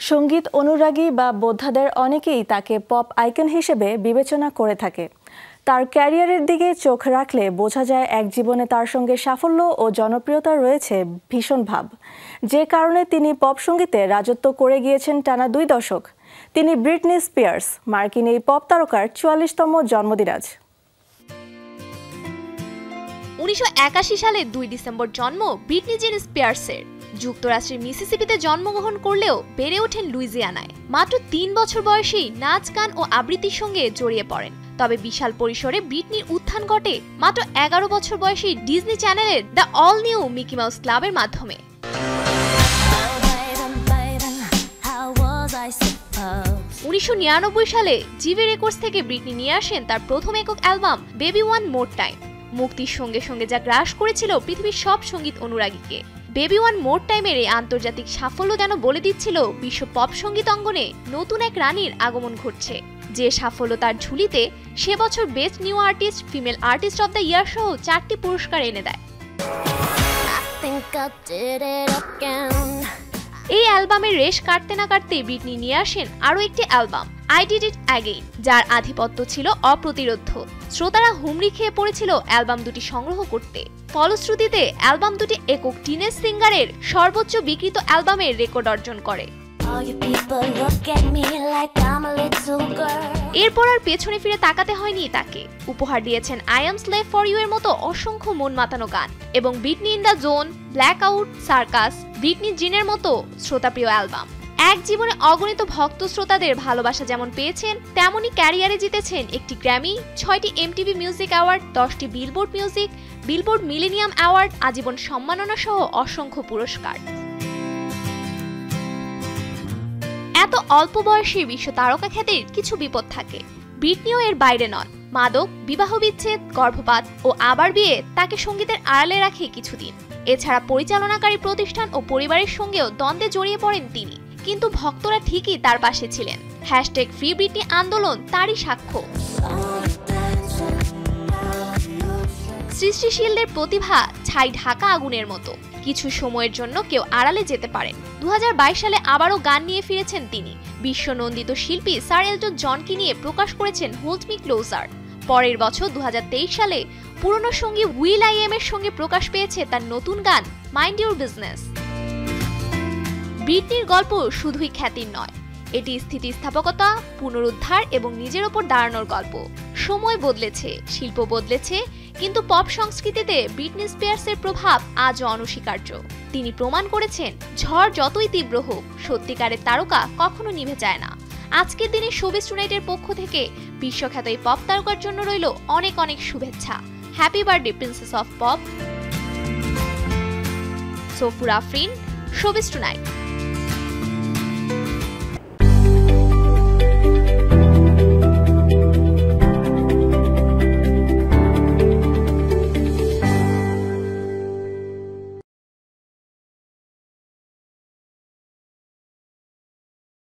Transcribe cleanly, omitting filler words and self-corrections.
সঙ্গীত অনুরাগী বা বোদ্ধাদের অনেকেই তাকে পপ আইকন হিসেবে বিবেচনা করে থাকে। তার ক্যারিয়ারের দিকে চোখ রাখলে বোঝা যায় এক জীবনে তার সঙ্গে সাফল্য ও জনপ্রিয়তা রয়েছে ভীষণ ভাব, যে কারণে তিনি পপ সঙ্গীতে রাজত্ব করে গিয়েছেন টানা 2 দশক। তিনি ব্রিটনি স্পিয়ার্স, মার্কিন এই পপ তারকার 44তম জন্মদিন আজ। 1981 সালে 2 ডিসেম্বর জন্ম ব্রিটনি জেন স্পিয়ার্সের। যুক্তরাষ্ট্রের মিসিসিপিতে জন্মগ্রহণ করলেও বেড়ে ওঠেন লুইজিয়ানায়। মাত্র 3 বছর বয়সেই নাচ, গান ও আবৃত্তির সঙ্গে জড়িয়ে পড়েন। তবে বিশাল পরিসরে ব্রিটনির উত্থান ঘটে মাত্র 11 বছর বয়সী ডিজনি চ্যানেলের the all new Mickey mouse ক্লাবের মাধ্যমে। 1999 সালে জিভি রেকর্ডস থেকে ব্রিটনি নিয়ে আসেন তার প্রথম একক album baby one more time. মুক্তির সঙ্গে সঙ্গে যা গ্রাস করেছিল পৃথিবীর সব সঙ্গীত অনুরাগীকে। বেবি ওয়ান মোর টাইমের এই আন্তর্জাতিক সাফল্য যেন বলে দিচ্ছিল বিশ্ব পপ সঙ্গীত অঙ্গনে নতুন এক রানীর আগমন ঘটছে। যে সাফল্য তার ঝুলিতে সে বছর best new artist, female artist of the year সহ 4টি পুরস্কার এনে দেয়। এই অ্যালবামের রেশ কাটতে না কাটতে ব্রিটনি নিয়ে আসেন আরও একটি album I did it again, যার আধিপত্য ছিল অপ্রতিরোধ্য। শ্রোতারা হুমড়ি খেয়ে পড়েছিল অ্যালবাম দুটি সংগ্রহ করতে। ফলশ্রুতিতে অ্যালবাম দুটি একক টিনেজ সিঙ্গারের সর্বোচ্চ বিক্রিত অ্যালবামের রেকর্ড অর্জন করে। এরপর আর পেছনে ফিরে তাকাতে হয়নি তাকে। উপহার দিয়েছেন I am slave for you এর মতো অসংখ্য মন মাতানো গান এবং Britney in the zone, blackout, circus, Britney জিনের মতো শ্রোতাপ্রিয় অ্যালবাম। এক জীবনে অগণিত ভক্ত শ্রোতাদের ভালোবাসা যেমন পেয়েছেন, তেমনি ক্যারিয়ারে জিতেছেন একটি গ্র্যামি, 6টি এমটিভি মিউজিক অ্যাওয়ার্ড, 10টি বিলবোর্ড মিলেনিয়াম অ্যাওয়ার্ড, আজীবন সম্মাননা সহ অসংখ্য পুরস্কার। এত অল্প বয়সে বিশ্ব তারকা খ্যাতির কিছু বিপদ থাকে, ব্রিটনিও এর বাইরে নন। মাদক, বিবাহ বিচ্ছেদ, গর্ভপাত ও আবার বিয়ে তাকে সঙ্গীতের আড়ালে রাখে কিছুদিন। এছাড়া পরিচালনাকারী প্রতিষ্ঠান ও পরিবারের সঙ্গেও দ্বন্দ্বে জড়িয়ে পড়েন তিনি, কিন্তু ভক্তরা ঠিকই তার পাশে ছিলেন। #ফ্রি ব্রিটনি আন্দোলন তারই সাক্ষ্য। সৃষ্টিশীলদের প্রতিভা ছাই ঢাকা আগুনের মতো, কিছু সময়ের জন্য কেউ আড়ালে যেতে পারেন। 2022 সালে আবারও গান নিয়ে ফিরেছেন তিনি। বিশ্বনন্দিত শিল্পী স্যার এলটন জনকে নিয়ে প্রকাশ করেছেন হোল্ড মি ক্লোজার। পরের বছর 2023 সালে পুরনো সঙ্গী উইল আই এম এর সঙ্গে প্রকাশ পেয়েছে তার নতুন গান মাইন্ড ইউর বিজনেস। ব্রিটনির গল্প শুধুই খ্যাতির নয়, এটি স্থিতিস্থাপকতা, পুনরুদ্ধার এবং নিজের ওপর দাঁড়ানোর গল্প। সময় বদলেছে, শিল্প বদলেছে, কিন্তু পপ সংস্কৃতিতে ব্রিটনি স্পিয়ার্সের প্রভাব আজও অনস্বীকার্য। তিনি প্রমাণ করেছেন, ঝড় যতই তীব্র হোক, সত্যিকারের তারকা কখনো নিভে যায় না। আজকের দিনে শোবিজ টুনাইটের পক্ষ থেকে বিশ্বখ্যাত এই পপ তারকার জন্য রইল অনেক অনেক শুভেচ্ছা। Happy birthday princess of pop. Sofur Afrin, showbiz tonight.